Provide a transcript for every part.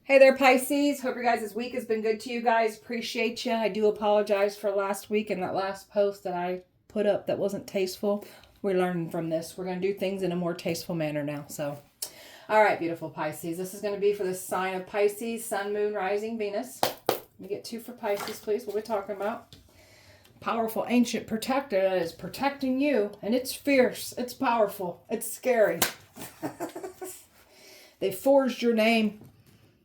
Hey there, Pisces. Hope your guys' week has been good to you guys. Appreciate you. I do apologize for last week and that last post that I put up that wasn't tasteful. We're learning from this. We're going to do things in a more tasteful manner now. So, all right, beautiful Pisces. This is going to be for the sign of Pisces, Sun, Moon, Rising, Venus. Let me get two for Pisces, please. What are we talking about? Powerful ancient protector that is protecting you. And it's fierce. It's powerful. It's scary. They forged your name.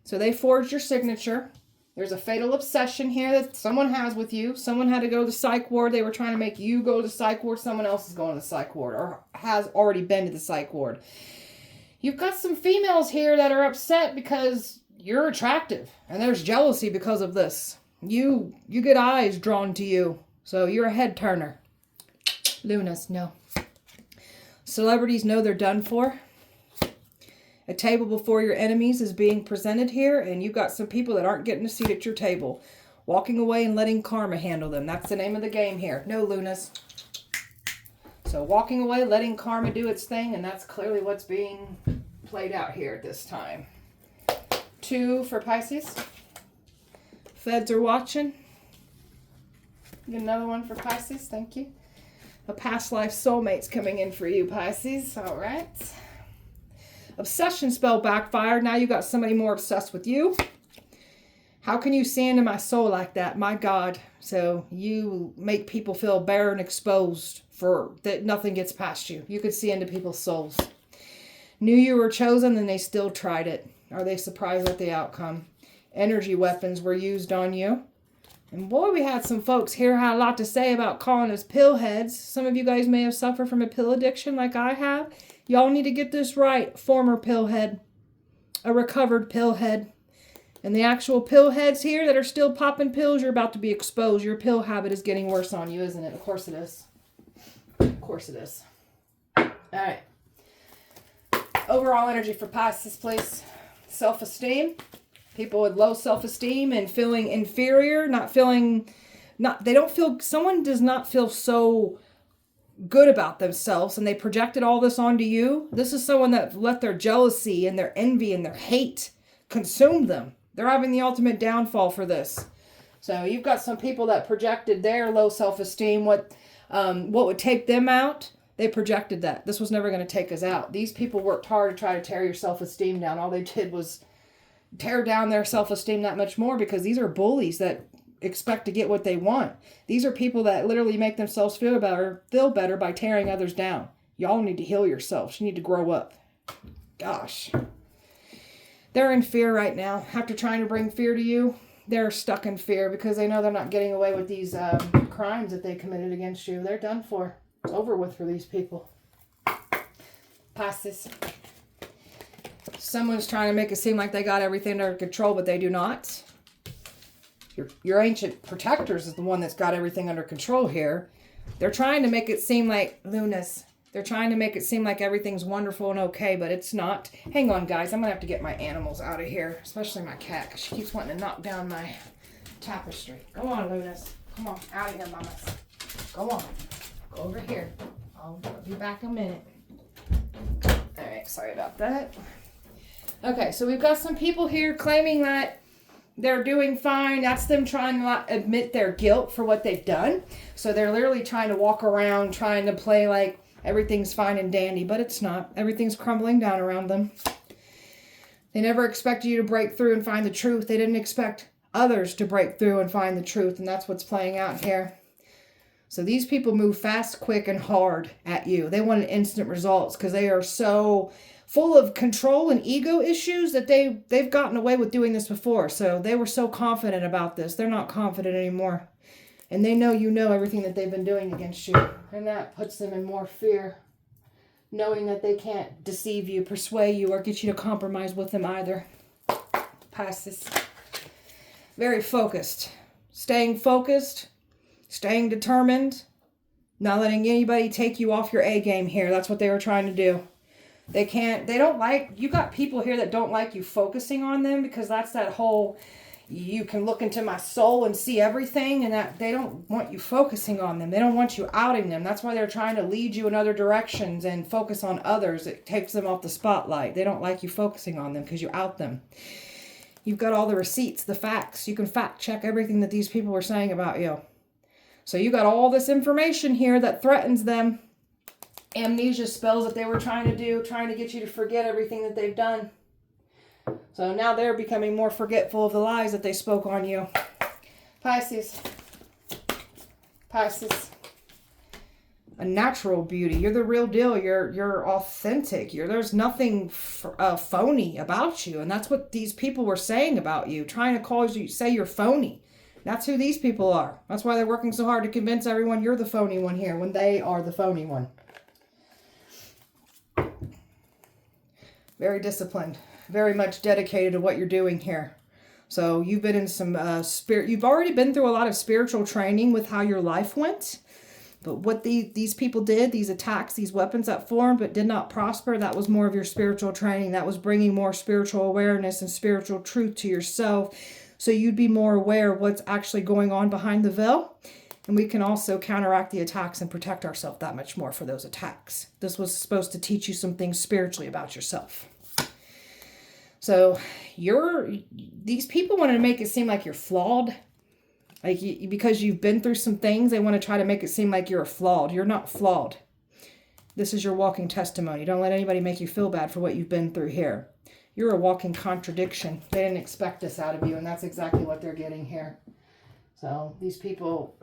So they forged your signature. There's a fatal obsession here that someone has with you. Someone had to go to the psych ward. They were trying to make you go to the psych ward. Someone else is going to the psych ward or has already been to the psych ward. You've got some females here that are upset because you're attractive. And there's jealousy because of this. You get eyes drawn to you. So you're a head turner. Lunas, no. Celebrities know they're done for. A table before your enemies is being presented here, and you've got some people that aren't getting a seat at your table. Walking away and letting karma handle them. That's the name of the game here. No, Lunas. So walking away, letting karma do its thing, and that's clearly what's being played out here at this time. 2 for Pisces. Feds are watching. Get another one for Pisces. Thank you. A past life soulmate's coming in for you, Pisces. All right. Obsession spell backfired. Now you got somebody more obsessed with you. How can you see into my soul like that? My God. So you make people feel bare and exposed for that nothing gets past you. You could see into people's souls. Knew you were chosen and they still tried it. Are they surprised at the outcome? Energy weapons were used on you. And boy, we had some folks here had a lot to say about calling us pill heads. Some of you guys may have suffered from a pill addiction like I have. Y'all need to get this right. Former pillhead. A recovered pillhead. And the actual pillheads here that are still popping pills, you're about to be exposed. Your pill habit is getting worse on you, isn't it? Of course it is. Of course it is. All right. Overall energy for Pisces, please. Self-esteem. People with low self-esteem and feeling inferior, someone does not feel so good about themselves and they projected all this onto you. This is someone that let their jealousy and their envy and their hate consume them. They're having the ultimate downfall for this. So you've got some people that projected their low self-esteem, what would take them out. They projected that. This was never going to take us out. These people worked hard to try to tear your self-esteem down. All they did was tear down their self-esteem that much more because these are bullies that expect to get what they want. These are people that literally make themselves feel better by tearing others down. Y'all need to heal yourselves. You need to grow up. Gosh. They're in fear right now. After trying to bring fear to you, they're stuck in fear because they know they're not getting away with these crimes that they committed against you. They're done for. It's over with for these people. Pisces. Someone's trying to make it seem like they got everything under control, but they do not. Your ancient protectors is the one that's got everything under control here. They're trying to make it seem like, Lunas, they're trying to make it seem like everything's wonderful and okay, but it's not. Hang on, guys. I'm going to have to get my animals out of here, especially my cat, because she keeps wanting to knock down my tapestry. Go on, Lunas. Come on, out of here, mamas. Go on. Go over here. I'll be back in a minute. All right, sorry about that. Okay, so we've got some people here claiming that they're doing fine. That's them trying to not admit their guilt for what they've done. So they're literally trying to walk around, trying to play like everything's fine and dandy, but it's not. Everything's crumbling down around them. They never expected you to break through and find the truth. They didn't expect others to break through and find the truth, and that's what's playing out here. So these people move fast, quick, and hard at you. They wanted instant results because they are so full of control and ego issues that they've gotten away with doing this before. So they were so confident about this. They're not confident anymore. And they know you know everything that they've been doing against you. And that puts them in more fear, knowing that they can't deceive you, persuade you, or get you to compromise with them either. Pisces. Very focused. Staying determined, not letting anybody take you off your A game here. That's what they were trying to do. You got people here that don't like you focusing on them because that's that whole, you can look into my soul and see everything, and that they don't want you focusing on them. They don't want you outing them. That's why they're trying to lead you in other directions and focus on others. It takes them off the spotlight. They don't like you focusing on them because you out them. You've got all the receipts, the facts. You can fact check everything that these people were saying about you. So you got all this information here that threatens them. Amnesia spells that they were trying to do, trying to get you to forget everything that they've done. So now they're becoming more forgetful of the lies that they spoke on you. Pisces. Pisces. A natural beauty. You're the real deal. You're authentic. There's nothing phony about you. And that's what these people were saying about you. Trying to cause you, say you're phony. That's who these people are. That's why they're working so hard to convince everyone you're the phony one here when they are the phony one. Very disciplined. Very much dedicated to what you're doing here. So you've been in some you've already been through a lot of spiritual training with how your life went. But what these people did, these attacks, these weapons that formed but did not prosper, that was more of your spiritual training. That was bringing more spiritual awareness and spiritual truth to yourself. So you'd be more aware of what's actually going on behind the veil. And we can also counteract the attacks and protect ourselves that much more for those attacks. This was supposed to teach you some things spiritually about yourself. So these people want to make it seem like you're flawed. Like because you've been through some things, they want to try to make it seem like you're flawed. You're not flawed. This is your walking testimony. Don't let anybody make you feel bad for what you've been through here. You're a walking contradiction. They didn't expect this out of you, and that's exactly what they're getting here. So these people,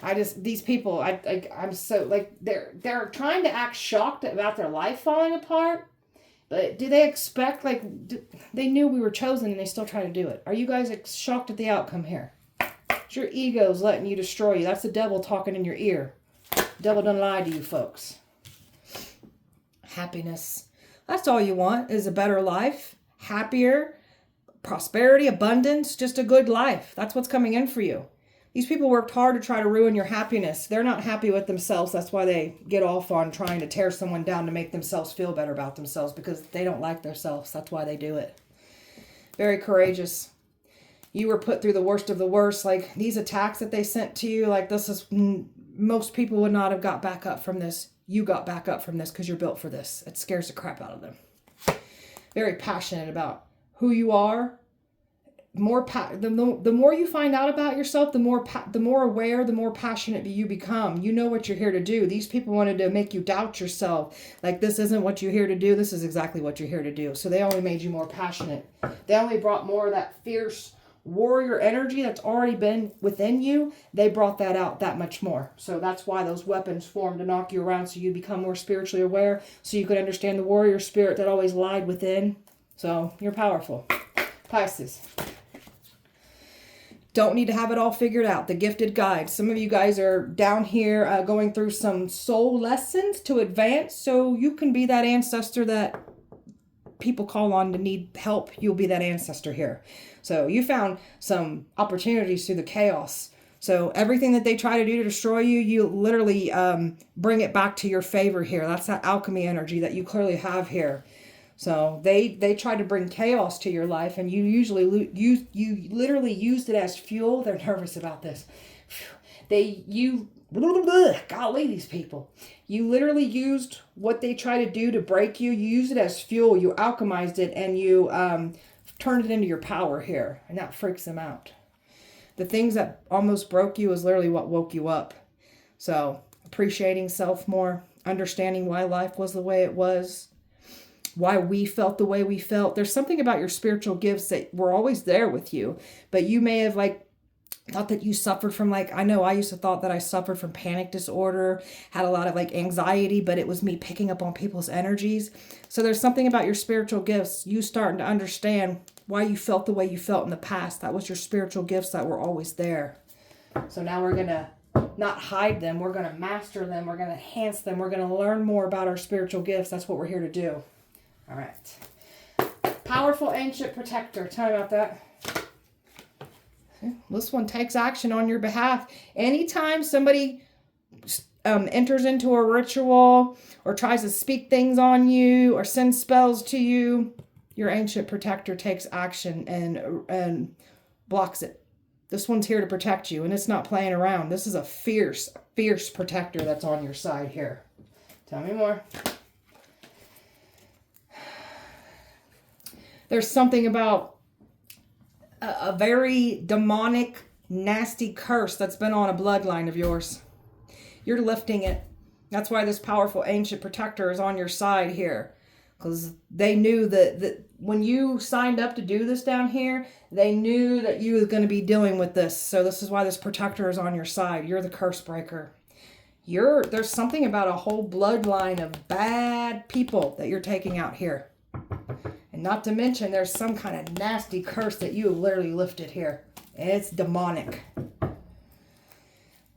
I'm so like they're trying to act shocked about their life falling apart. But do they expect, like, they knew we were chosen and they still try to do it. Are you guys shocked at the outcome here? It's your ego's letting you destroy you. That's the devil talking in your ear. The devil done lied to you folks. Happiness. That's all you want is a better life. Happier. Prosperity, abundance, just a good life. That's what's coming in for you. These people worked hard to try to ruin your happiness. They're not happy with themselves. That's why they get off on trying to tear someone down to make themselves feel better about themselves, because they don't like themselves. That's why they do it. Very courageous. You were put through the worst of the worst. Like these attacks that they sent to you, like this is, most people would not have got back up from this. You got back up from this because you're built for this. It scares the crap out of them. Very passionate about who you are. The more you find out about yourself, the more aware, the more passionate you become. You know what you're here to do. These people wanted to make you doubt yourself. Like, this isn't what you're here to do. This is exactly what you're here to do. So they only made you more passionate. They only brought more of that fierce warrior energy that's already been within you. They brought that out that much more. So that's why those weapons formed to knock you around, so you become more spiritually aware, so you could understand the warrior spirit that always lied within. So you're powerful. Pisces. Don't need to have it all figured out. The gifted guide. Some of you guys are down here going through some soul lessons to advance, so you can be that ancestor that people call on to need help. You'll be that ancestor here. So you found some opportunities through the chaos. So everything that they try to do to destroy you, you literally bring it back to your favor here. That's that alchemy energy that you clearly have here. So they try to bring chaos to your life, and you you literally used it as fuel. They're nervous about this. Golly, these people. You literally used what they try to do to break you. You used it as fuel. You alchemized it, and you turned it into your power here, and that freaks them out. The things that almost broke you is literally what woke you up. So appreciating self more, understanding why life was the way it was, why we felt the way we felt. There's something about your spiritual gifts that were always there with you, but you may have thought that you suffered from, I know I used to thought that I suffered from panic disorder, had a lot of anxiety, but it was me picking up on people's energies. So there's something about your spiritual gifts, you starting to understand why you felt the way you felt in the past. That was your spiritual gifts that were always there. So now we're going to not hide them. We're going to master them. We're going to enhance them. We're going to learn more about our spiritual gifts. That's what we're here to do. All right. Powerful ancient protector. Tell me about that. This one takes action on your behalf. Anytime somebody enters into a ritual or tries to speak things on you or send spells to you, your ancient protector takes action and blocks it. This one's here to protect you, and it's not playing around. This is a fierce, fierce protector that's on your side here. Tell me more. There's something about a very demonic, nasty curse that's been on a bloodline of yours. You're lifting it. That's why this powerful ancient protector is on your side here. Because they knew that when you signed up to do this down here, they knew that you were going to be dealing with this. So this is why this protector is on your side. You're the curse breaker. There's something about a whole bloodline of bad people that you're taking out here. And not to mention, there's some kind of nasty curse that you literally lifted here. And it's demonic.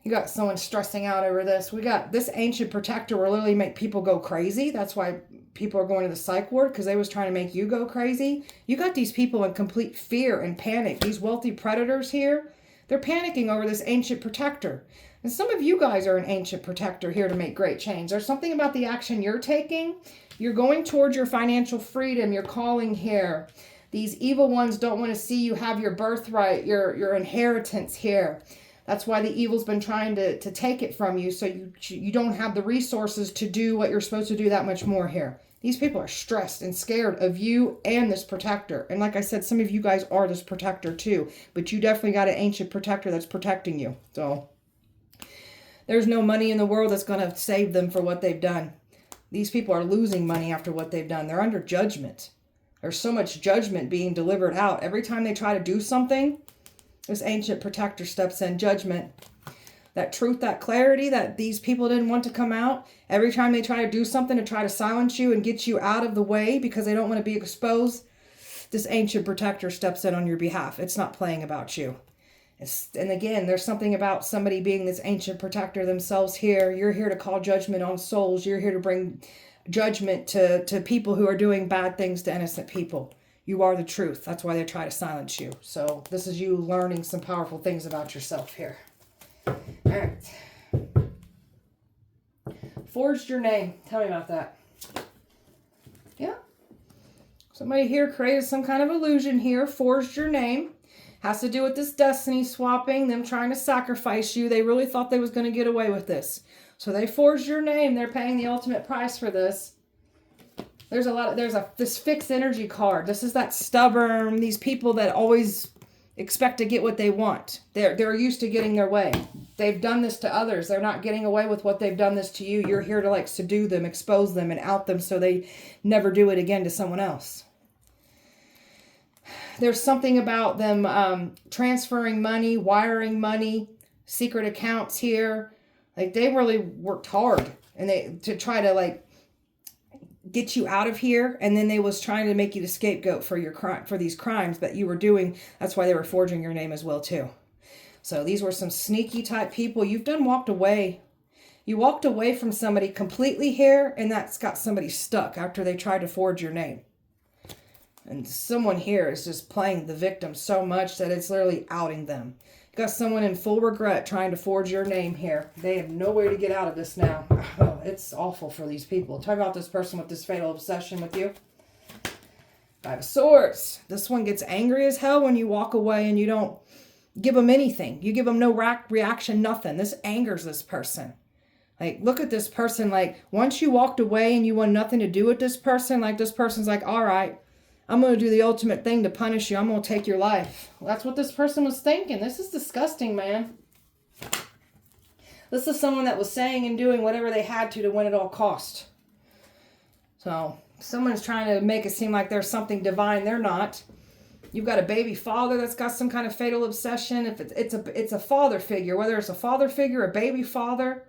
You got someone stressing out over this. We got this ancient protector will literally make people go crazy. That's why people are going to the psych ward, because they was trying to make you go crazy. You got these people in complete fear and panic. These wealthy predators here, they're panicking over this ancient protector. And some of you guys are an ancient protector here to make great change. There's something about the action you're taking. You're going towards your financial freedom, your calling here. These evil ones don't want to see you have your birthright, your inheritance here. That's why the evil's been trying to take it from you, so you don't have the resources to do what you're supposed to do that much more here. These people are stressed and scared of you and this protector. And like I said, some of you guys are this protector too, but you definitely got an ancient protector that's protecting you. So there's no money in the world that's going to save them for what they've done. These people are losing money after what they've done. They're under judgment. There's so much judgment being delivered out. Every time they try to do something, this ancient protector steps in. Judgment. That truth, that clarity that these people didn't want to come out. Every time they try to do something to try to silence you and get you out of the way because they don't want to be exposed, this ancient protector steps in on your behalf. It's not playing about you. And again, there's something about somebody being this ancient protector themselves here. You're here to call judgment on souls. You're here to bring judgment to people who are doing bad things to innocent people. You are the truth. That's why they try to silence you. So this is you learning some powerful things about yourself here. All right. Forged your name. Tell me about that. Yeah. Somebody here created some kind of illusion here. Forged your name. Has to do with this destiny swapping. Them trying to sacrifice you. They really thought they was going to get away with this. So they forged your name. They're paying the ultimate price for this. There's this fixed energy card. This is that stubborn, these people that always expect to get what they want. They're used to getting their way. They've done this to others. They're not getting away with what they've done this to you. You're here to like subdue them, expose them, and out them so they never do it again to someone else. There's something about them transferring money, wiring money, secret accounts here. Like they really worked hard and to try to like get you out of here, and then they was trying to make you the scapegoat for your crime, for these crimes that you were doing. That's why they were forging your name as well too. So these were some sneaky type people. You've walked away. You walked away from somebody completely here, and that's got somebody stuck after they tried to forge your name. And someone here is just playing the victim so much that it's literally outing them. You got someone in full regret trying to forge your name here. They have no way to get out of this now. Oh, it's awful for these people. Talk about this person with this fatal obsession with you. Five of Swords. This one gets angry as hell when you walk away and you don't give them anything. You give them no reaction, nothing. This angers this person. Like, look at this person. Like, once you walked away and you want nothing to do with this person, like this person's like, all right, I'm going to do the ultimate thing to punish you. I'm going to take your life. Well, that's what this person was thinking. This is disgusting, man. This is someone that was saying and doing whatever they had to win at all cost. So, someone's trying to make it seem like there's something divine. They're not. You've got a baby father that's got some kind of fatal obsession. If it's a father figure, whether it's a father figure, a baby father.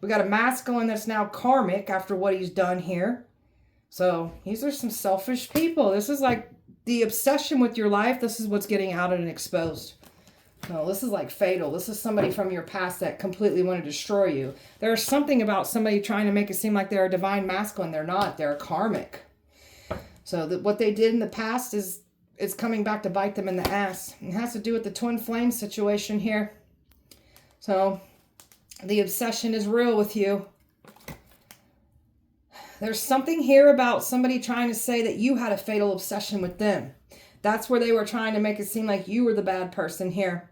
We got a masculine that's now karmic after what he's done here. So these are some selfish people. This is like the obsession with your life. This is what's getting outed and exposed. No, this is like fatal. This is somebody from your past that completely want to destroy you. There's something about somebody trying to make it seem like they're a divine masculine. They're not. They're a karmic. So what they did in the past is coming back to bite them in the ass. It has to do with the twin flame situation here. So the obsession is real with you. There's something here about somebody trying to say that you had a fatal obsession with them. That's where they were trying to make it seem like you were the bad person here.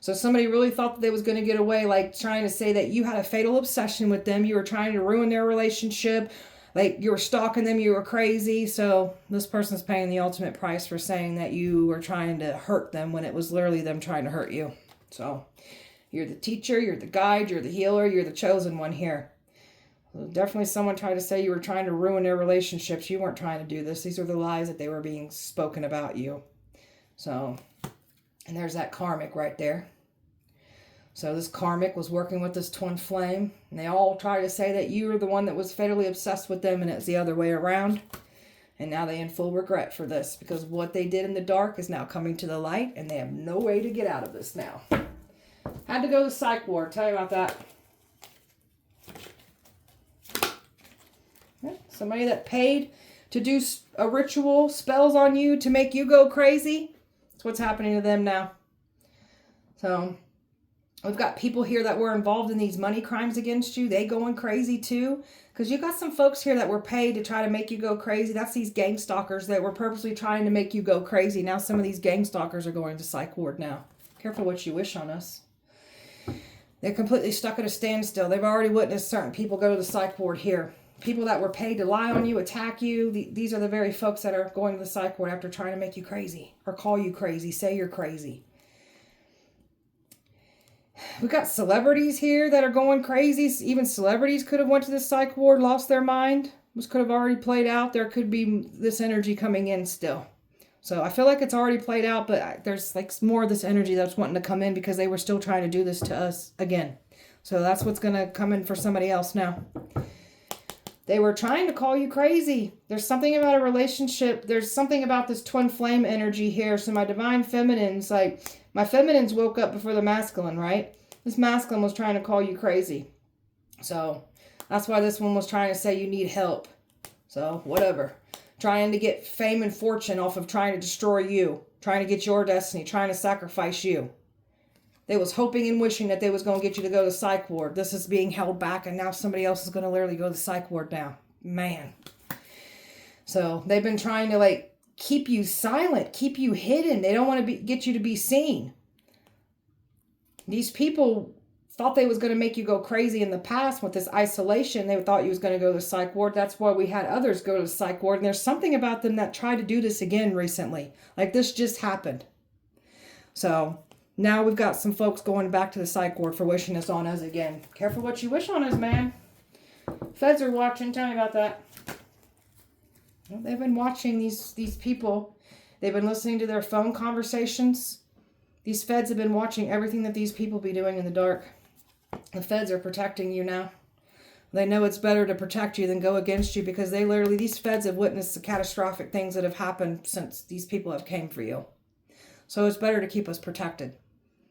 So somebody really thought that they was going to get away, like trying to say that you had a fatal obsession with them. You were trying to ruin their relationship. like you were stalking them, you were crazy. So this person's paying the ultimate price for saying that you were trying to hurt them when it was literally them trying to hurt you. So you're the teacher, you're the guide, you're the healer, you're the chosen one here. Definitely someone tried to say you were trying to ruin their relationships. You weren't trying to do this. These are the lies that they were being spoken about you. So, and there's that karmic right there. So this karmic was working with this twin flame. And they all try to say that you were the one that was fatally obsessed with them and it's the other way around. And now they in full regret for this because what they did in the dark is now coming to the light and they have no way to get out of this now. Had to go to the psych ward. Tell you about that. Somebody that paid to do a ritual, spells on you to make you go crazy. That's what's happening to them now. So we've got people here that were involved in these money crimes against you. They going crazy too. Because you got some folks here that were paid to try to make you go crazy. That's these gang stalkers that were purposely trying to make you go crazy. Now some of these gang stalkers are going to psych ward now. Careful what you wish on us. They're completely stuck at a standstill. They've already witnessed certain people go to the psych ward here. People that were paid to lie on you, attack you. These are the very folks that are going to the psych ward after trying to make you crazy. Or call you crazy. Say you're crazy. We've got celebrities here that are going crazy. Even celebrities could have went to the psych ward, lost their mind. This could have already played out. There could be this energy coming in still. So I feel like it's already played out, but there's like more of this energy that's wanting to come in because they were still trying to do this to us again. So that's what's going to come in for somebody else now. They were trying to call you crazy. There's something about a relationship. There's something about this twin flame energy here. So my divine feminines, like my feminines woke up before the masculine, right? This masculine was trying to call you crazy. So that's why this one was trying to say you need help. So whatever. Trying to get fame and fortune off of trying to destroy you. Trying to get your destiny. Trying to sacrifice you. They was hoping and wishing that they was going to get you to go to psych ward. This is being held back and now somebody else is going to literally go to psych ward now. Man. So they've been trying to like keep you silent, keep you hidden. They don't want to get you to be seen. These people thought they was going to make you go crazy in the past with this isolation. They thought you was going to go to the psych ward. That's why we had others go to the psych ward. And there's something about them that tried to do this again recently. Like this just happened. So now we've got some folks going back to the psych ward for wishing this on us again. Careful what you wish on us, man. Feds are watching. Tell me about that. Well, they've been watching these people. They've been listening to their phone conversations. These feds have been watching everything that these people be doing in the dark. The feds are protecting you now. They know it's better to protect you than go against you because these feds have witnessed the catastrophic things that have happened since these people have came for you. So it's better to keep us protected.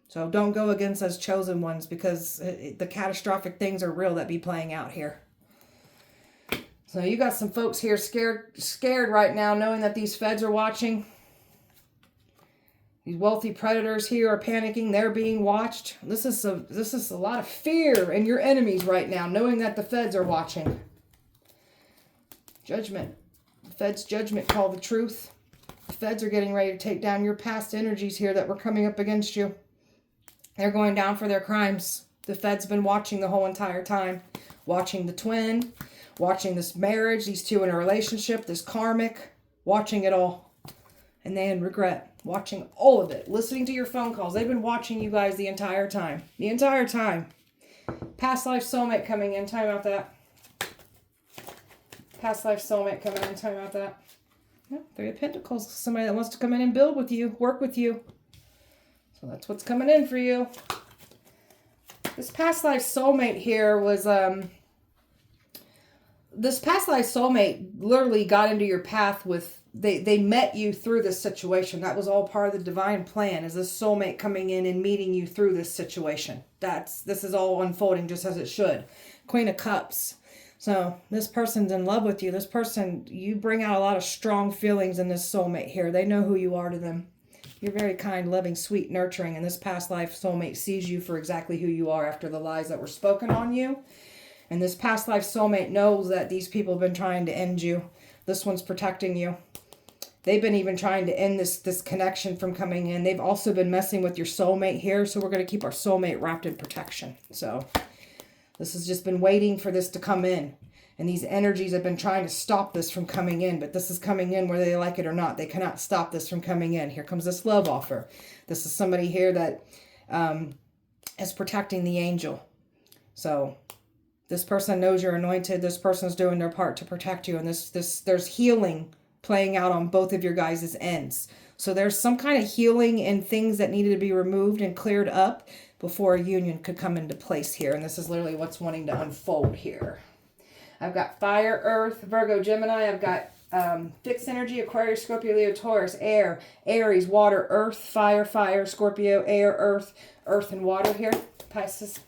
So don't go against us chosen ones because the catastrophic things are real that be playing out here. So you got some folks here scared right now knowing that these feds are watching. These wealthy predators here are panicking. They're being watched. This is a lot of fear in your enemies right now, knowing that the feds are watching. Judgment. The feds' judgment call the truth. The feds are getting ready to take down your past energies here that were coming up against you. They're going down for their crimes. The feds been watching the whole entire time. Watching the twin. Watching this marriage. These two in a relationship. This karmic. Watching it all. And they in regret. Watching all of it. Listening to your phone calls. They've been watching you guys the entire time. The entire time. Past life soulmate coming in. Tell me about that. Past life soulmate coming in. Tell me about that. Yeah, Three of Pentacles. Somebody that wants to come in and build with you. Work with you. So that's what's coming in for you. This past life soulmate here was... This past life soulmate literally got into your path with... They met you through this situation. That was all part of the divine plan. Is this soulmate coming in and meeting you through this situation. This is all unfolding just as it should. Queen of Cups. So this person's in love with you. This person, you bring out a lot of strong feelings in this soulmate here. They know who you are to them. You're very kind, loving, sweet, nurturing. And this past life soulmate sees you for exactly who you are after the lies that were spoken on you. And this past life soulmate knows that these people have been trying to end you. This one's protecting you. They've been even trying to end this connection from coming in. They've also been messing with your soulmate here. So we're going to keep our soulmate wrapped in protection. So this has just been waiting for this to come in. And these energies have been trying to stop this from coming in, but this is coming in whether they like it or not. They cannot stop this from coming in. Here comes this love offer. This is somebody here that is protecting the angel. So this person knows you're anointed. This person's doing their part to protect you. And there's healing playing out on both of your guys' ends. So there's some kind of healing and things that needed to be removed and cleared up before a union could come into place here. And this is literally what's wanting to unfold here. I've got fire, earth, Virgo, Gemini. I've got fixed energy, Aquarius, Scorpio, Leo, Taurus, air, Aries, water, earth, fire, fire, Scorpio, air, earth and water here. Pisces.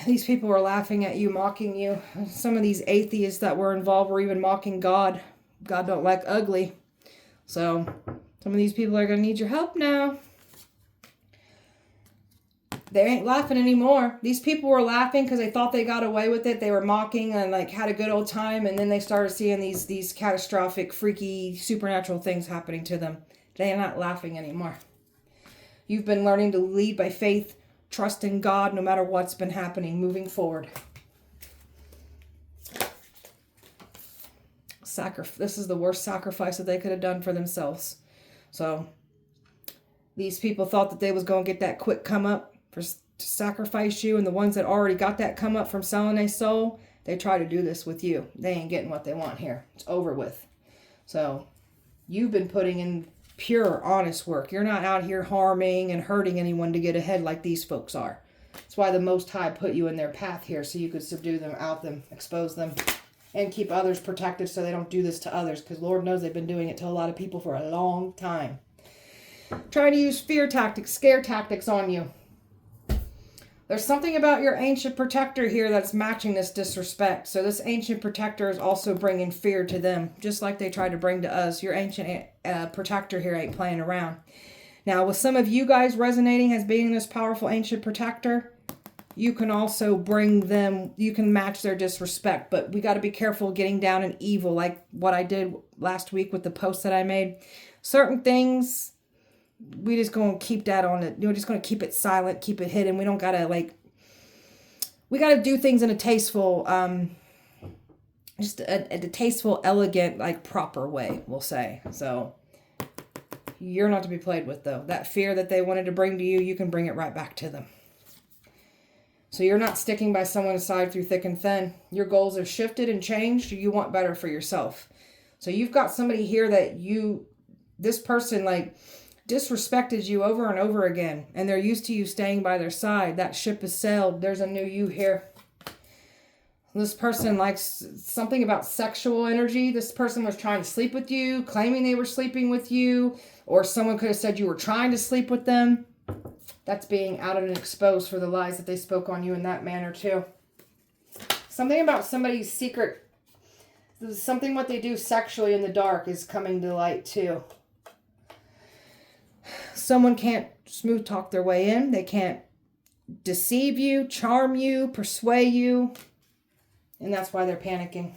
These people were laughing at you, mocking you. Some of these atheists that were involved were even mocking God. God don't like ugly. So some of these people are going to need your help now. They ain't laughing anymore. These people were laughing because they thought they got away with it. They were mocking and like had a good old time. And then they started seeing these catastrophic, freaky, supernatural things happening to them. They're not laughing anymore. You've been learning to lead by faith, trust in God no matter what's been happening, moving forward. This is the worst sacrifice that they could have done for themselves. So these people thought that they was going to get that quick come up to sacrifice you, and the ones that already got that come up from selling their soul, they try to do this with you. They ain't getting what they want here. It's over with. So you've been putting in pure, honest work. You're not out here harming and hurting anyone to get ahead like these folks are. That's why the Most High put you in their path here, so you could subdue them, out them, expose them, and keep others protected so they don't do this to others, because Lord knows they've been doing it to a lot of people for a long time. Trying to use fear tactics, scare tactics on you. There's something about your ancient protector here that's matching this disrespect. So this ancient protector is also bringing fear to them, just like they tried to bring to us. Your ancient protector here ain't playing around. Now, with some of you guys resonating as being this powerful ancient protector, you can also bring them, you can match their disrespect. But we got to be careful getting down in evil, like what I did last week with the post that I made. Certain things, we just going to keep that on it. We're just going to keep it silent, keep it hidden. We don't got to we got to do things in a tasteful, just a tasteful, elegant, proper way, we'll say. So you're not to be played with, though. That fear that they wanted to bring to you, you can bring it right back to them. So you're not sticking by someone's side through thick and thin. Your goals have shifted and changed. You want better for yourself. So you've got somebody here that this person, disrespected you over and over again, and they're used to you staying by their side. That ship has sailed. There's a new you here. This person likes something about sexual energy. This person was trying to sleep with you, claiming they were sleeping with you, or someone could have said you were trying to sleep with them. That's being outed and exposed for the lies that they spoke on you in that manner too. Something about somebody's secret, something what they do sexually in the dark is coming to light too. Someone can't smooth talk their way in. They can't deceive you, charm you, persuade you. And that's why they're panicking.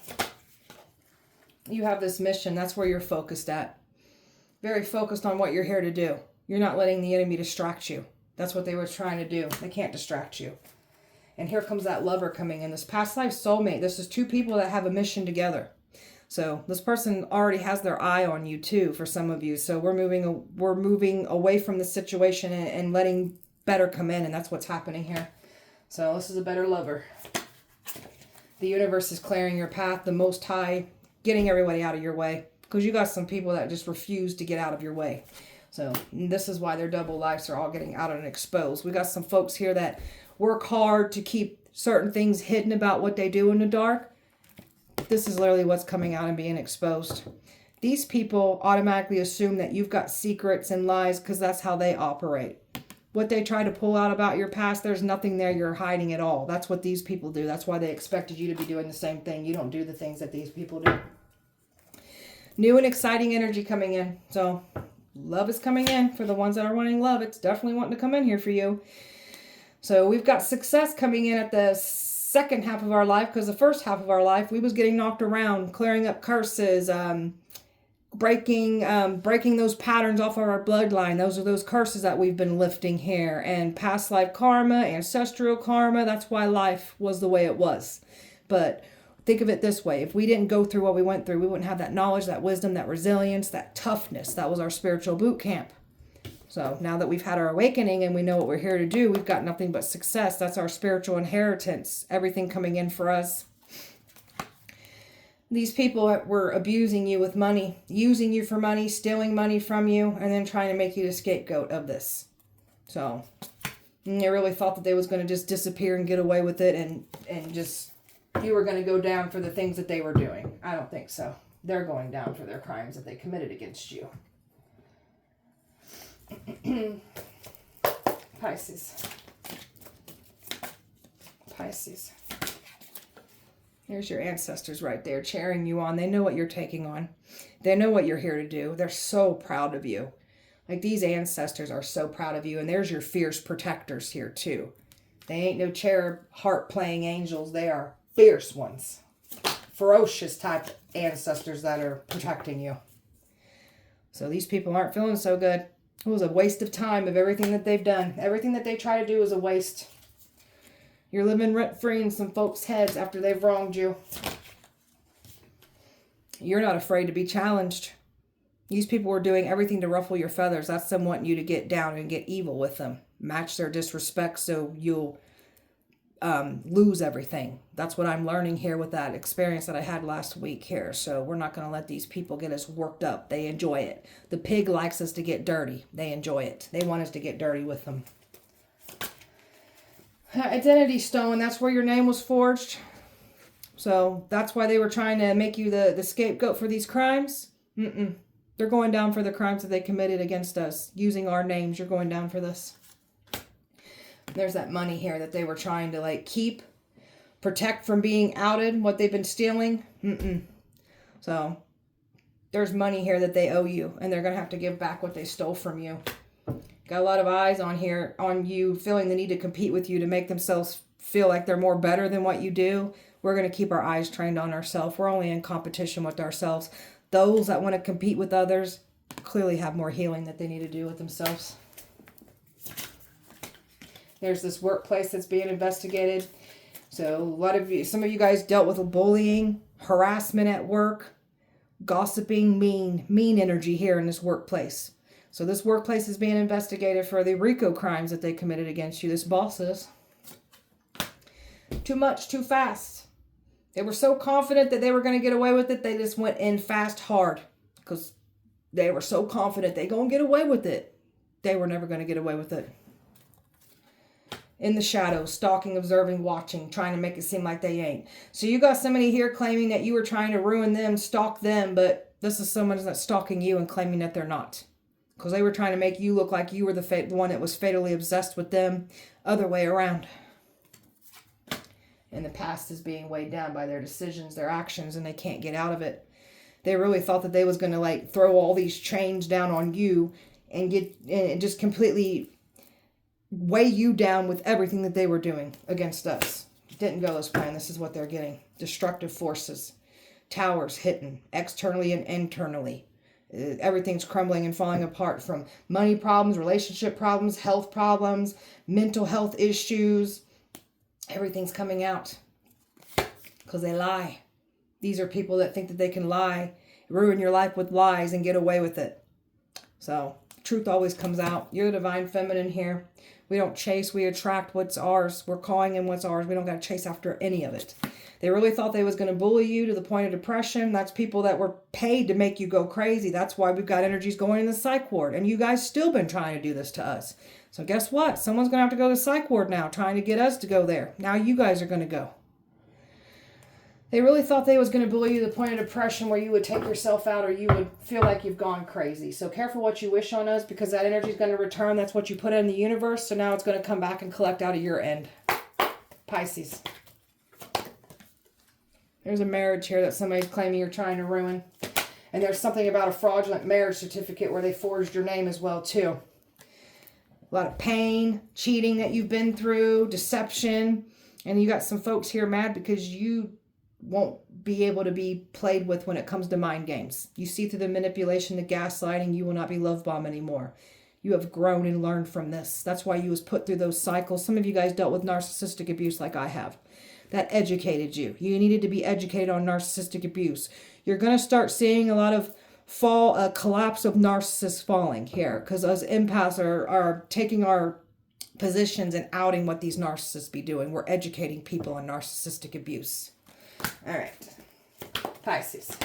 You have this mission. That's where you're focused at. Very focused on what you're here to do. You're not letting the enemy distract you. That's what they were trying to do. They can't distract you. And here comes that lover coming in. This past life soulmate. This is two people that have a mission together. So this person already has their eye on you too, for some of you. So we're moving away from the situation and letting better come in, and that's what's happening here. So this is a better lover. The universe is clearing your path. The Most High getting everybody out of your way, because you got some people that just refuse to get out of your way. So this is why their double lives are all getting out and exposed. We got some folks here that work hard to keep certain things hidden about what they do in the dark. This is literally what's coming out and being exposed. These people automatically assume that you've got secrets and lies because that's how they operate. What they try to pull out about your past, there's nothing there you're hiding at all. That's what these people do. That's why they expected you to be doing the same thing. You don't do the things that these people do. New and exciting energy coming in. So love is coming in for the ones that are wanting love. It's definitely wanting to come in here for you. So we've got success coming in at the second half of our life, because the first half of our life we was getting knocked around, clearing up curses, breaking those patterns off of our bloodline. Those are those curses that we've been lifting here. And past life karma, ancestral karma, that's why life was the way it was. But think of it this way. If we didn't go through what we went through, we wouldn't have that knowledge, that wisdom, that resilience, that toughness. That was our spiritual boot camp. So now that we've had our awakening and we know what we're here to do, we've got nothing but success. That's our spiritual inheritance. Everything coming in for us. These people were abusing you with money, using you for money, stealing money from you, and then trying to make you the scapegoat of this. So they really thought that they was going to just disappear and get away with it, and just you were going to go down for the things that they were doing. I don't think so. They're going down for their crimes that they committed against you. Pisces. Pisces. There's your ancestors right there cheering you on. They know what you're taking on. They know what you're here to do. They're so proud of you. Like, these ancestors are so proud of you. And there's your fierce protectors here too. They ain't no cherub harp playing angels. They are fierce ones. Ferocious type ancestors that are protecting you. So these people aren't feeling so good. It was a waste of time of everything that they've done. Everything that they try to do is a waste. You're living rent-free in some folks' heads after they've wronged you. You're not afraid to be challenged. These people were doing everything to ruffle your feathers. That's them wanting you to get down and get evil with them. Match their disrespect so you'll lose everything. That's what I'm learning here with that experience that I had last week here. So we're not going to let these people get us worked up. They enjoy it. The pig likes us to get dirty. They enjoy it. They want us to get dirty with them. Identity stone, that's where your name was forged. So that's why they were trying to make you the scapegoat for these crimes. They're going down for the crimes that they committed against us. Using our names, you're going down for this. There's that money here that they were trying to like keep, protect from being outed, what they've been stealing. So there's money here that they owe you, and they're going to have to give back what they stole from you. Got a lot of eyes on here, on you, feeling the need to compete with you to make themselves feel like they're more better than what you do. We're going to keep our eyes trained on ourselves. We're only in competition with ourselves. Those that want to compete with others clearly have more healing that they need to do with themselves. There's this workplace that's being investigated. So some of you guys dealt with bullying, harassment at work, gossiping, mean energy here in this workplace. So this workplace is being investigated for the RICO crimes that they committed against you. This boss is. Too much, too fast. They were so confident that they were going to get away with it, they just went in fast, hard. Because they were so confident they going to get away with it. They were never going to get away with it. In the shadows, stalking, observing, watching, trying to make it seem like they ain't. So you got somebody here claiming that you were trying to ruin them, stalk them, but this is someone that's stalking you and claiming that they're not. Because they were trying to make you look like you were the one that was fatally obsessed with them. Other way around. And the past is being weighed down by their decisions, their actions, and they can't get out of it. They really thought that they was going to like throw all these chains down on you and just completely weigh you down with everything that they were doing against us. Didn't go as planned. This is what they're getting. Destructive forces. Towers hitting externally and internally. Everything's crumbling and falling apart, from money problems, relationship problems, health problems, mental health issues. Everything's coming out because they lie. These are people that think that they can lie, ruin your life with lies and get away with it. So truth always comes out. You're the divine feminine here. We don't chase, we attract what's ours. We're calling in what's ours. We don't got to chase after any of it. They really thought they was going to bully you to the point of depression. That's people that were paid to make you go crazy. That's why we've got energies going in the psych ward. And you guys still been trying to do this to us. So guess what? Someone's going to have to go to the psych ward now, trying to get us to go there. Now you guys are going to go. They really thought they was going to bully you to the point of depression where you would take yourself out or you would feel like you've gone crazy. So careful what you wish on us, because that energy is going to return. That's what you put in the universe. So now it's going to come back and collect out of your end. Pisces. There's a marriage here that somebody's claiming you're trying to ruin. And there's something about a fraudulent marriage certificate where they forged your name as well too. A lot of pain, cheating that you've been through, deception. And you got some folks here mad because you won't be able to be played with when it comes to mind games. You see through the manipulation, the gaslighting, you will not be love bombed anymore. You have grown and learned from this. That's why you was put through those cycles. Some of you guys dealt with narcissistic abuse like I have. That educated you. You needed to be educated on narcissistic abuse. You're going to start seeing a lot of collapse of narcissists falling here, because us empaths are taking our positions and outing what these narcissists be doing. We're educating people on narcissistic abuse. All right, Pisces.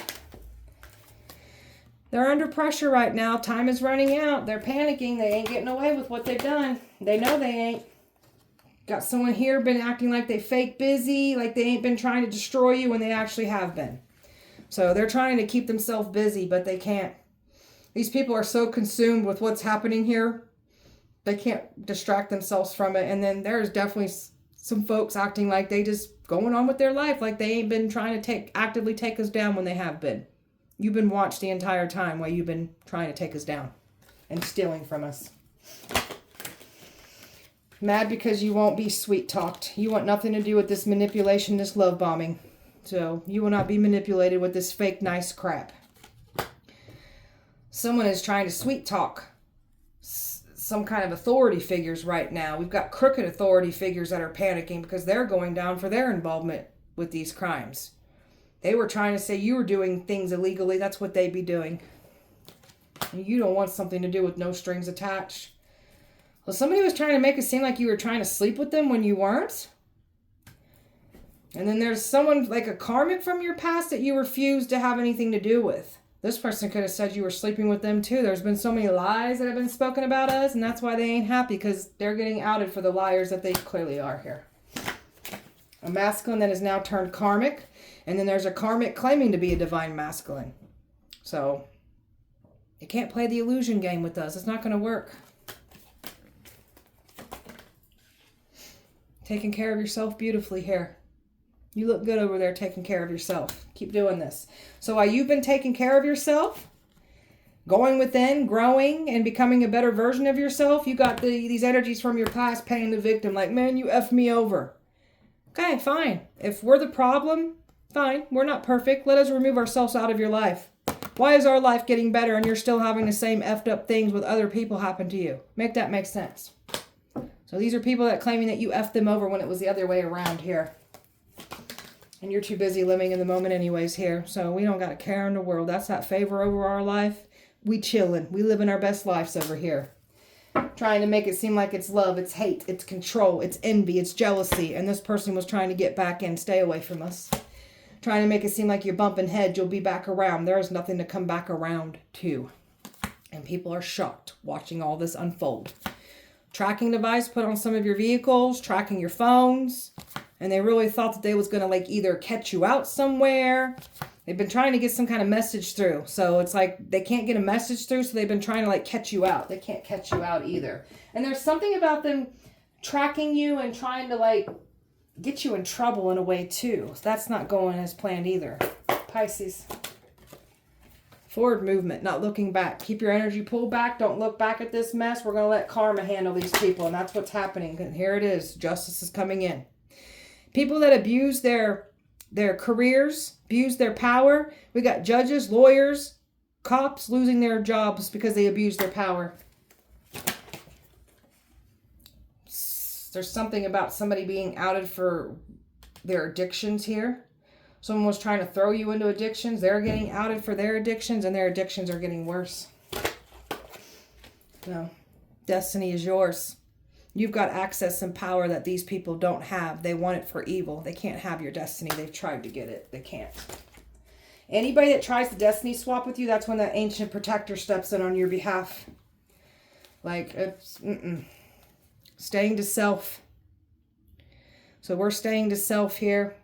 They're under pressure right now. Time is running out. They're panicking. They ain't getting away with what they've done. They know they ain't. Got someone here been acting like they fake busy, like they ain't been trying to destroy you when they actually have been. So they're trying to keep themselves busy, but they can't. These people are so consumed with what's happening here, they can't distract themselves from it. And then there's definitely some folks acting like they just going on with their life, like they ain't been trying to actively take us down when they have been. You've been watched the entire time while you've been trying to take us down and stealing from us. Mad because you won't be sweet talked. You want nothing to do with this manipulation, this love bombing. So you will not be manipulated with this fake nice crap. Someone is trying to sweet talk some kind of authority figures right now. We've got crooked authority figures that are panicking because they're going down for their involvement with these crimes. They were trying to say you were doing things illegally. That's what they'd be doing. And you don't want something to do with no strings attached. Well, somebody was trying to make it seem like you were trying to sleep with them when you weren't. And then there's someone like a karmic from your past that you refuse to have anything to do with. This person could have said you were sleeping with them too. There's been so many lies that have been spoken about us, and that's why they ain't happy, because they're getting outed for the liars that they clearly are here. A masculine that is now turned karmic, and then there's a karmic claiming to be a divine masculine. So you can't play the illusion game with us. It's not going to work. Taking care of yourself beautifully here. You look good over there taking care of yourself. Keep doing this. So while you've been taking care of yourself, going within, growing, and becoming a better version of yourself, you got these energies from your past paying the victim. Like, man, you effed me over. Okay, fine. If we're the problem, fine. We're not perfect. Let us remove ourselves out of your life. Why is our life getting better and you're still having the same effed up things with other people happen to you? Make that make sense. So these are people that claiming that you effed them over when it was the other way around here. And you're too busy living in the moment anyways here. So we don't got a care in the world. That's that favor over our life. We chilling. We living our best lives over here. Trying to make it seem like it's love, it's hate, it's control, it's envy, it's jealousy. And this person was trying to get back in, stay away from us. Trying to make it seem like you're bumping heads, you'll be back around. There is nothing to come back around to. And people are shocked watching all this unfold. Tracking device put on some of your vehicles, tracking your phones. And they really thought that they was going to like either catch you out somewhere. They've been trying to get some kind of message through. So it's like they can't get a message through. So they've been trying to like catch you out. They can't catch you out either. And there's something about them tracking you and trying to like get you in trouble in a way too. So that's not going as planned either. Pisces. Forward movement, not looking back. Keep your energy pulled back. Don't look back at this mess. We're going to let karma handle these people. And that's what's happening. And here it is. Justice is coming in. People that abuse their careers, abuse their power. We got judges, lawyers, cops losing their jobs because they abuse their power. There's something about somebody being outed for their addictions here. Someone was trying to throw you into addictions. They're getting outed for their addictions, and their addictions are getting worse. No, destiny is yours. You've got access and power that these people don't have. They want it for evil. They can't have your destiny. They've tried to get it. They can't. Anybody that tries to destiny swap with you, that's when that ancient protector steps in on your behalf. Like, it's staying to self. So we're staying to self here.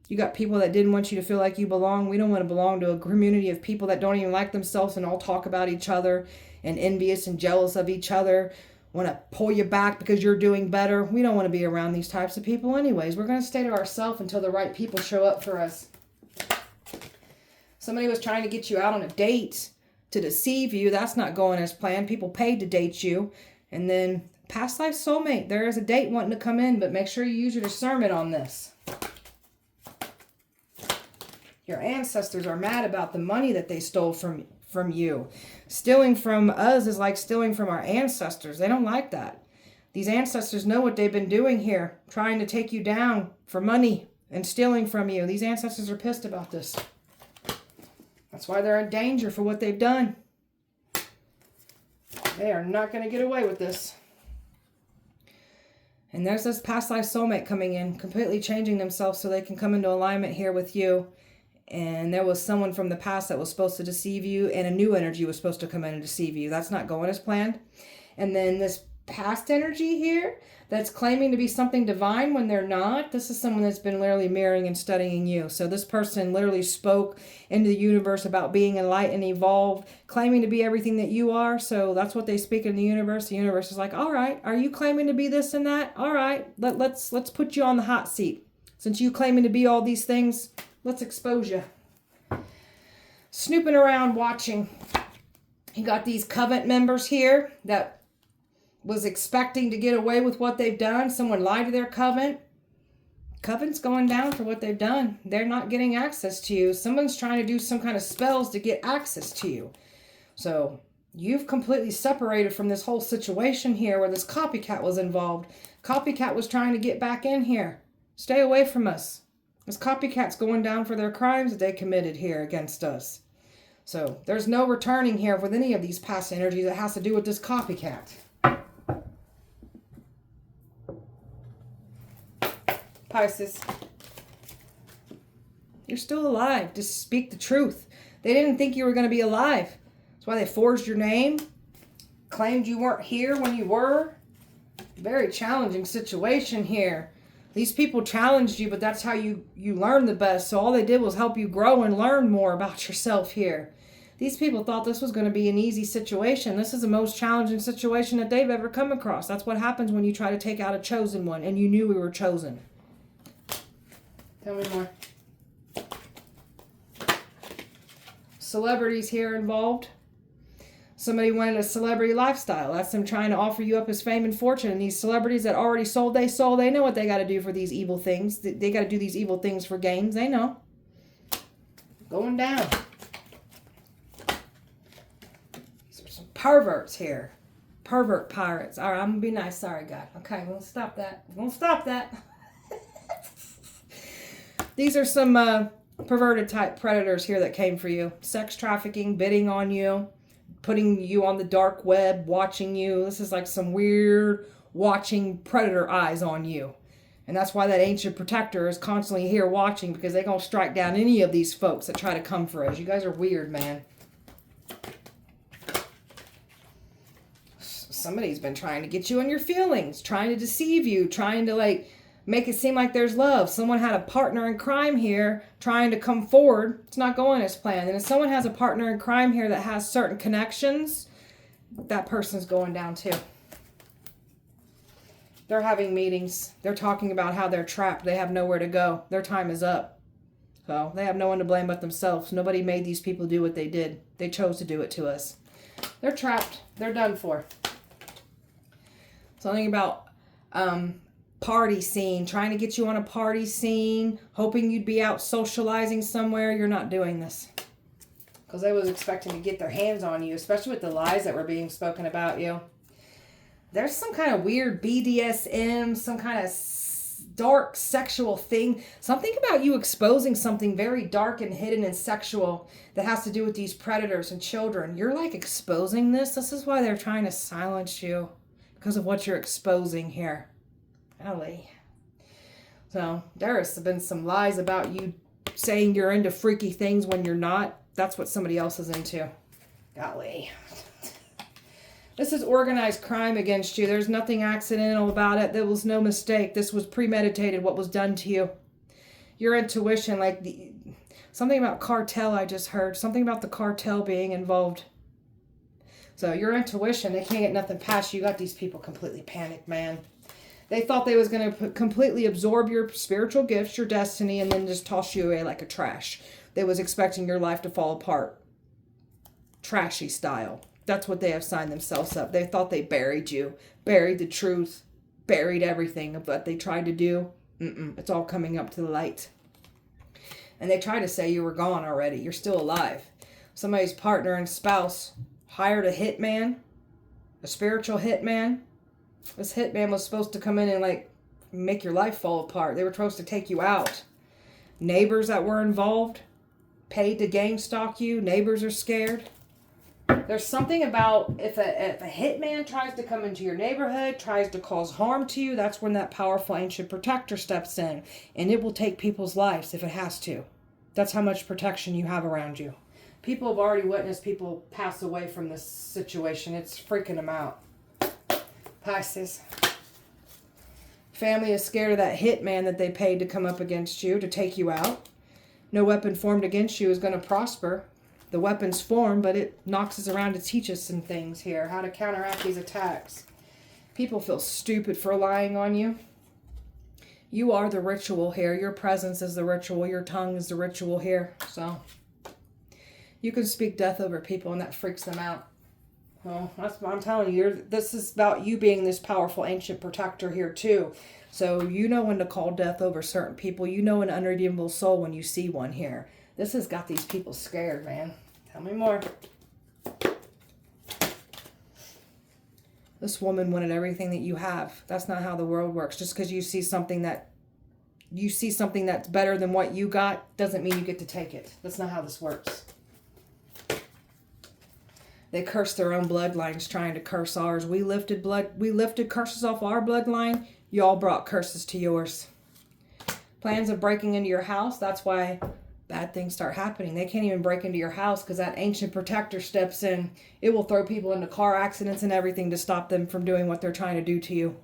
You got people that didn't want you to feel like you belong. We don't want to belong to a community of people that don't even like themselves and all talk about each other and envious and jealous of each other. Want to pull you back because you're doing better. We don't want to be around these types of people anyways. We're going to stay to ourselves until the right people show up for us. Somebody was trying to get you out on a date to deceive you. That's not going as planned. People paid to date you. And then past life soulmate. There is a date wanting to come in, but make sure you use your discernment on this. Your ancestors are mad about the money that they stole from you. Stealing from us is like stealing from our ancestors. They don't like that. These ancestors know what they've been doing here, trying to take you down for money and stealing from you. These ancestors are pissed about this. That's why they're in danger for what they've done. They are not going to get away with this. And there's this past life soulmate coming in, completely changing themselves so they can come into alignment here with you. And there was someone from the past that was supposed to deceive you, and a new energy was supposed to come in and deceive you. That's not going as planned. And then this past energy here that's claiming to be something divine when they're not. This is someone that's been literally mirroring and studying you. So this person literally spoke into the universe about being enlightened and evolved, claiming to be everything that you are. So that's what they speak in the universe. The universe is like, all right, are you claiming to be this and that? All right, let's put you on the hot seat. Since you claiming to be all these things, let's expose you. Snooping around watching. You got these covenant members here that was expecting to get away with what they've done. Someone lied to their covenant. Covenant's going down for what they've done. They're not getting access to you. Someone's trying to do some kind of spells to get access to you. So you've completely separated from this whole situation here where this copycat was involved. Copycat was trying to get back in here. Stay away from us. This copycat's going down for their crimes that they committed here against us. So there's no returning here with any of these past energies that has to do with this copycat. Pisces, you're still alive. Just speak the truth. They didn't think you were going to be alive. That's why they forged your name, claimed you weren't here when you were. Very challenging situation here. These people challenged you, but that's how you learn the best. So all they did was help you grow and learn more about yourself here. These people thought this was going to be an easy situation. This is the most challenging situation that they've ever come across. That's what happens when you try to take out a chosen one, and you knew we were chosen. Tell me more. Celebrities here involved. Somebody wanted a celebrity lifestyle. That's them trying to offer you up as fame and fortune. And these celebrities that already sold, they know what they got to do for these evil things. They got to do these evil things for gains. They know. Going down. These are some perverts here. Pervert pirates. All right, I'm going to be nice. Sorry, God. Okay, we'll stop that. We'll stop that. These are some perverted type predators here that came for you. Sex trafficking, bidding on you, putting you on the dark web, watching you. This is like some weird watching predator eyes on you. And that's why that ancient protector is constantly here watching, because they're going to strike down any of these folks that try to come for us. You guys are weird, man. Somebody's been trying to get you in your feelings, trying to deceive you, trying to make it seem like there's love. Someone had a partner in crime here trying to come forward. It's not going as planned. And if someone has a partner in crime here that has certain connections, that person's going down too. They're having meetings. They're talking about how they're trapped. They have nowhere to go. Their time is up. So they have no one to blame but themselves. Nobody made these people do what they did. They chose to do it to us. They're trapped. They're done for. Something about party scene, trying to get you on a party scene, hoping you'd be out socializing somewhere. You're not doing this. Because they was expecting to get their hands on you, especially with the lies that were being spoken about you. There's some kind of weird BDSM, some kind of dark sexual thing. Something about you exposing something very dark and hidden and sexual that has to do with these predators and children. You're like exposing this. This is why they're trying to silence you. Because of what you're exposing here. Golly. So there has been some lies about you saying you're into freaky things when you're not. That's what somebody else is into. Golly. This is organized crime against you. There's nothing accidental about it. There was no mistake. This was premeditated, what was done to you. Your intuition, something about cartel I just heard. Something about the cartel being involved. So your intuition, they can't get nothing past you. You got these people completely panicked, man. They thought they was going to completely absorb your spiritual gifts, your destiny, and then just toss you away like a trash. They was expecting your life to fall apart. Trashy style. That's what they have signed themselves up. They thought they buried you. Buried the truth. Buried everything of what they tried to do. It's all coming up to the light. And they try to say you were gone already. You're still alive. Somebody's partner and spouse hired a hitman, a spiritual hitman. This hitman was supposed to come in and like make your life fall apart. They were supposed to take you out. Neighbors that were involved paid to gang stalk you. Neighbors are scared. There's something about if a hitman tries to come into your neighborhood, tries to cause harm to you, that's when that powerful ancient protector steps in. And it will take people's lives if it has to. That's how much protection you have around you. People have already witnessed people pass away from this situation. It's freaking them out. Pisces. Family is scared of that hitman that they paid to come up against you, to take you out. No weapon formed against you is going to prosper. The weapon's formed, but it knocks us around to teach us some things here. How to counteract these attacks. People feel stupid for lying on you. You are the ritual here. Your presence is the ritual. Your tongue is the ritual here. So you can speak death over people and that freaks them out. Well, that's what I'm telling you. This is about you being this powerful ancient protector here too. So you know when to call death over certain people. You know an unredeemable soul when you see one here. This has got these people scared, man. Tell me more. This woman wanted everything that you have. That's not how the world works. Just because you see something that's better than what you got doesn't mean you get to take it. That's not how this works. They curse their own bloodlines trying to curse ours. We lifted curses off our bloodline. Y'all brought curses to yours. Plans of breaking into your house. That's why bad things start happening. They can't even break into your house because that ancient protector steps in. It will throw people into car accidents and everything to stop them from doing what they're trying to do to you.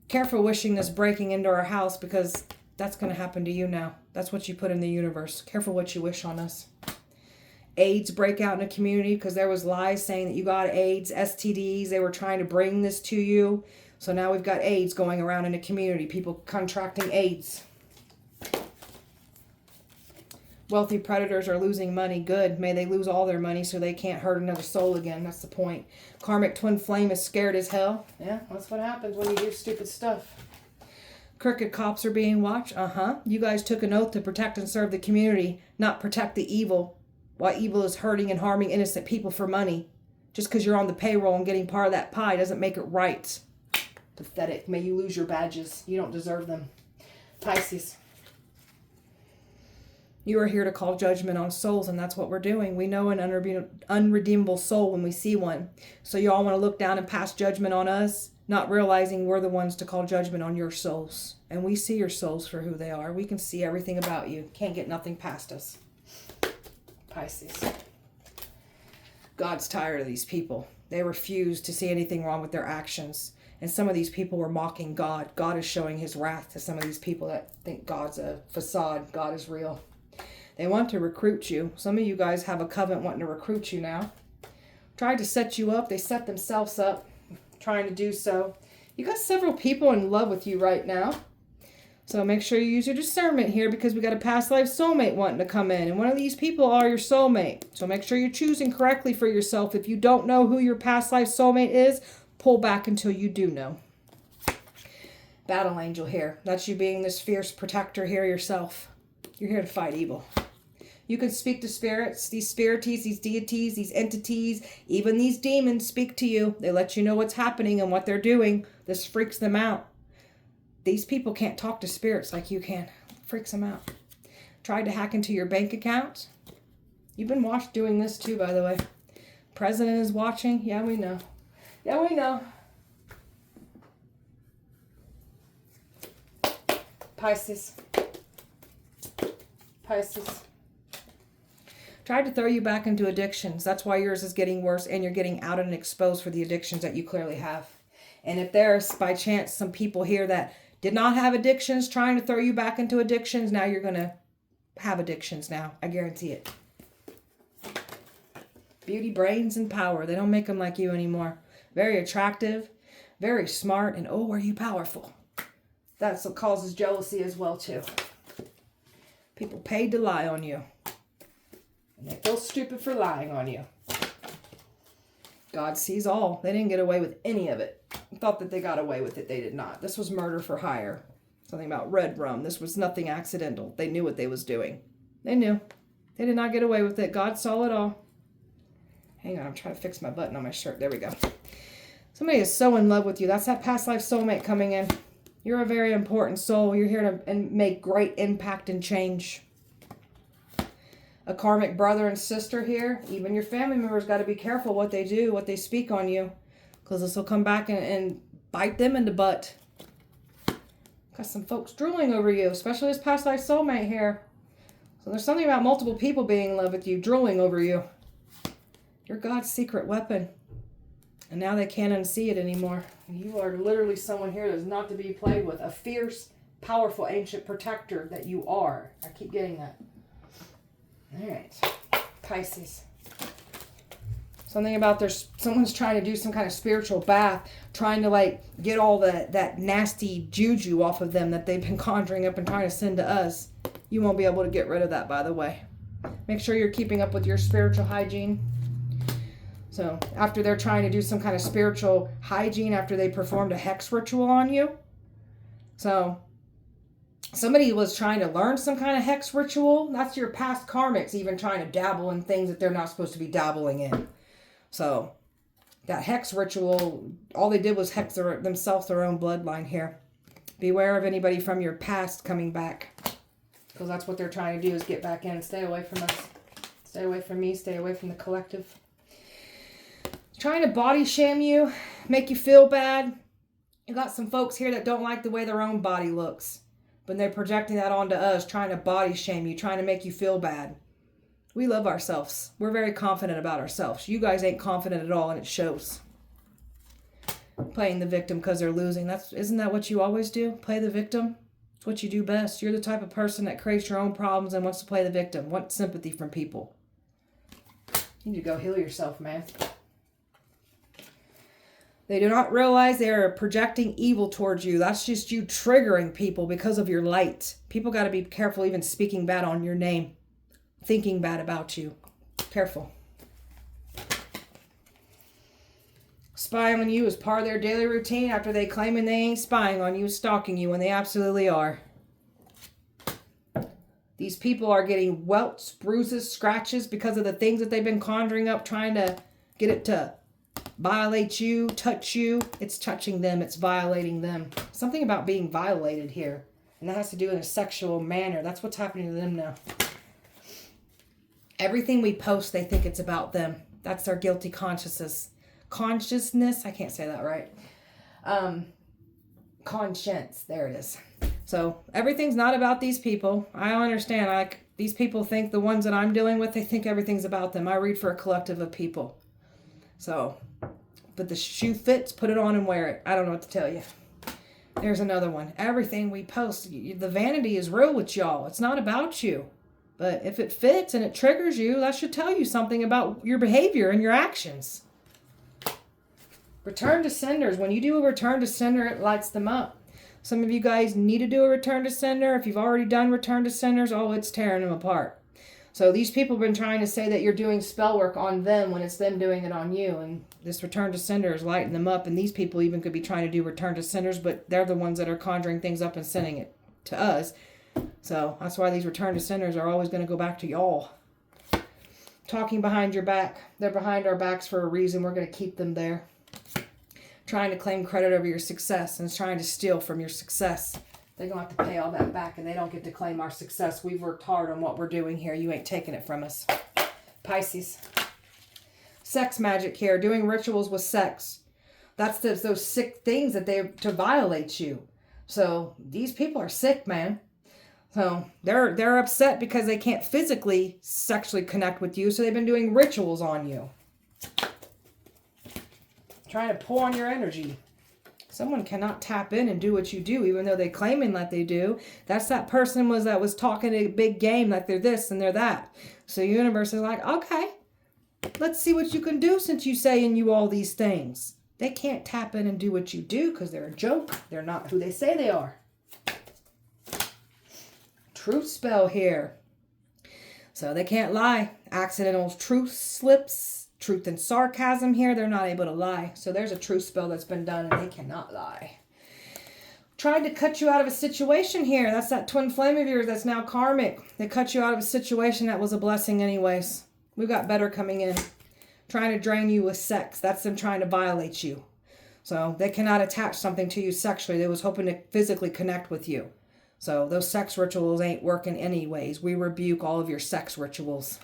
Careful wishing this breaking into our house because that's going to happen to you now. That's what you put in the universe. Careful what you wish on us. AIDS break out in a community because there was lies saying that you got AIDS, STDs. They were trying to bring this to you. So now we've got AIDS going around in a community. People contracting AIDS. Wealthy predators are losing money. Good. May they lose all their money so they can't hurt another soul again. That's the point. Karmic twin flame is scared as hell. Yeah, that's what happens when you do stupid stuff. Crooked cops are being watched. You guys took an oath to protect and serve the community, not protect the evil. Why evil is hurting and harming innocent people for money. Just because you're on the payroll and getting part of that pie doesn't make it right. Pathetic. May you lose your badges. You don't deserve them. Pisces. You are here to call judgment on souls, and that's what we're doing. We know an unredeemable soul when we see one. So you all want to look down and pass judgment on us, not realizing we're the ones to call judgment on your souls. And we see your souls for who they are. We can see everything about you. Can't get nothing past us. Pisces. God's tired of these people. They refuse to see anything wrong with their actions. And some of these people were mocking God. God is showing his wrath to some of these people that think God's a facade. God is real. They want to recruit you. Some of you guys have a covenant wanting to recruit you now. Tried to set you up. They set themselves up trying to do so. You got several people in love with you right now. So make sure you use your discernment here because we got a past life soulmate wanting to come in. And one of these people are your soulmate. So make sure you're choosing correctly for yourself. If you don't know who your past life soulmate is, pull back until you do know. Battle angel here. That's you being this fierce protector here yourself. You're here to fight evil. You can speak to spirits, these spirites, these deities, these entities, even these demons speak to you. They let you know what's happening and what they're doing. This freaks them out. These people can't talk to spirits like you can. It freaks them out. Tried to hack into your bank account. You've been watched doing this too, by the way. President is watching. Yeah, we know. Yeah, we know. Pisces. Pisces. Tried to throw you back into addictions. That's why yours is getting worse and you're getting out and exposed for the addictions that you clearly have. And if there's by chance some people here that did not have addictions trying to throw you back into addictions, now you're going to have addictions now. I guarantee it. Beauty, brains, and power. They don't make them like you anymore. Very attractive, very smart, and oh, are you powerful. That's what causes jealousy as well too. People paid to lie on you. And they feel stupid for lying on you. God sees all. They didn't get away with any of it. Thought that they got away with it. They did not. This was murder for hire. Something about red rum. This was nothing accidental. They knew what they was doing. They knew. They did not get away with it. God saw it all. Hang on, I'm trying to fix my button on my shirt. There we go. Somebody is so in love with you. That's that past life soulmate coming in. You're a very important soul. You're here to make great impact and change. A karmic brother and sister here. Even your family members got to be careful what they do, what they speak on you. Because this will come back and bite them in the butt. Got some folks drooling over you, especially this past life soulmate here. So there's something about multiple people being in love with you, drooling over you. You're God's secret weapon. And now they can't unsee it anymore. You are literally someone here that's not to be played with. A fierce, powerful, ancient protector that you are. I keep getting that. All right. Pisces. Something about someone's trying to do some kind of spiritual bath, trying to like get all that nasty juju off of them that they've been conjuring up and trying to send to us. You won't be able to get rid of that, by the way. Make sure you're keeping up with your spiritual hygiene. So after they're trying to do some kind of spiritual hygiene after they performed a hex ritual on you. So somebody was trying to learn some kind of hex ritual. That's your past karmics even trying to dabble in things that they're not supposed to be dabbling in. So that hex ritual, all they did was hex themselves, their own bloodline here. Beware of anybody from your past coming back. Because that's what they're trying to do, is get back in and stay away from us. Stay away from me, stay away from the collective. Trying to body shame you, make you feel bad. You got some folks here that don't like the way their own body looks. But they're projecting that onto us, trying to body shame you, trying to make you feel bad. We love ourselves. We're very confident about ourselves. You guys ain't confident at all, and it shows. Playing the victim because they're losing. Isn't that what you always do? Play the victim? It's what you do best. You're the type of person that creates your own problems and wants to play the victim. Wants sympathy from people. You need to go heal yourself, man. They do not realize they are projecting evil towards you. That's just you triggering people because of your light. People got to be careful even speaking bad on your name. Thinking bad about you. Careful. Spying on you is part of their daily routine after they claiming they ain't spying on you, stalking you, when they absolutely are. These people are getting welts, bruises, scratches because of the things that they've been conjuring up, trying to get it to violate you, touch you. It's touching them. It's violating them. Something about being violated here. And that has to do in a sexual manner. That's what's happening to them now. Everything we post, they think it's about them. That's their guilty consciousness. I can't say that right. Conscience. There it is. So everything's not about these people. I understand. These people think, the ones that I'm dealing with, they think everything's about them. I read for a collective of people. So, but the shoe fits, put it on and wear it. I don't know what to tell you. There's another one. Everything we post, the vanity is real with y'all. It's not about you. But if it fits and it triggers you, that should tell you something about your behavior and your actions. Return to senders. When you do a return to sender, it lights them up. Some of you guys need to do a return to sender. If you've already done return to senders, it's tearing them apart. So these people have been trying to say that you're doing spell work on them when it's them doing it on you. And this return to sender is lighting them up. And these people even could be trying to do return to senders, but they're the ones that are conjuring things up and sending it to us. So that's why these return to senders are always going to go back to y'all. Talking behind your back. They're behind our backs for a reason. We're going to keep them there. Trying to claim credit over your success and trying to steal from your success. They're going to have to pay all that back, and they don't get to claim our success. We've worked hard on what we're doing here. You ain't taking it from us. Pisces. Sex magic here. Doing rituals with sex. That's those sick things that to violate you. So these people are sick, man. So they're upset because they can't physically sexually connect with you. So they've been doing rituals on you. Trying to pull on your energy. Someone cannot tap in and do what you do, even though they're claiming that they do. That's that person that was talking a big game like they're this and they're that. So the universe is like, okay, let's see what you can do since you saying you all these things. They can't tap in and do what you do because they're a joke. They're not who they say they are. Truth spell here. So they can't lie. Accidental truth slips. Truth and sarcasm here. They're not able to lie. So there's a truth spell that's been done and they cannot lie. tried to cut you out of a situation here. That's that twin flame of yours that's now karmic. They cut you out of a situation that was a blessing anyways. We've got better coming in. Trying to drain you with sex. That's them trying to violate you. So they cannot attach something to you sexually. They was hoping to physically connect with you. So those sex rituals ain't working anyways. We rebuke all of your sex rituals.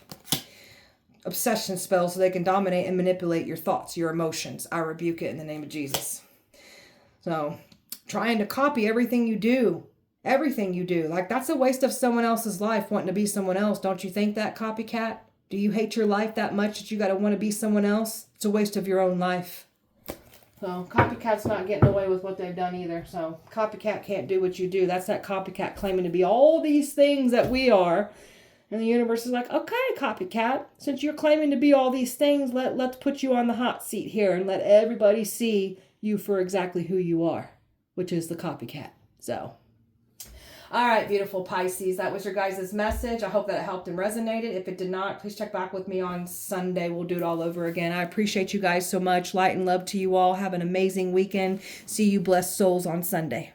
Obsession spells so they can dominate and manipulate your thoughts, your emotions. I rebuke it in the name of Jesus. So trying to copy everything you do. Everything you do. Like, that's a waste of someone else's life, wanting to be someone else. Don't you think that, copycat? Do you hate your life that much that you got to want to be someone else? It's a waste of your own life. So copycat's not getting away with what they've done either. So copycat can't do what you do. That's that copycat claiming to be all these things that we are. And the universe is like, okay, copycat, since you're claiming to be all these things, let's put you on the hot seat here and let everybody see you for exactly who you are, which is the copycat. So, all right, beautiful Pisces, that was your guys' message. I hope that it helped and resonated. If it did not, please check back with me on Sunday. We'll do it all over again. I appreciate you guys so much. Light and love to you all. Have an amazing weekend. See you blessed souls on Sunday.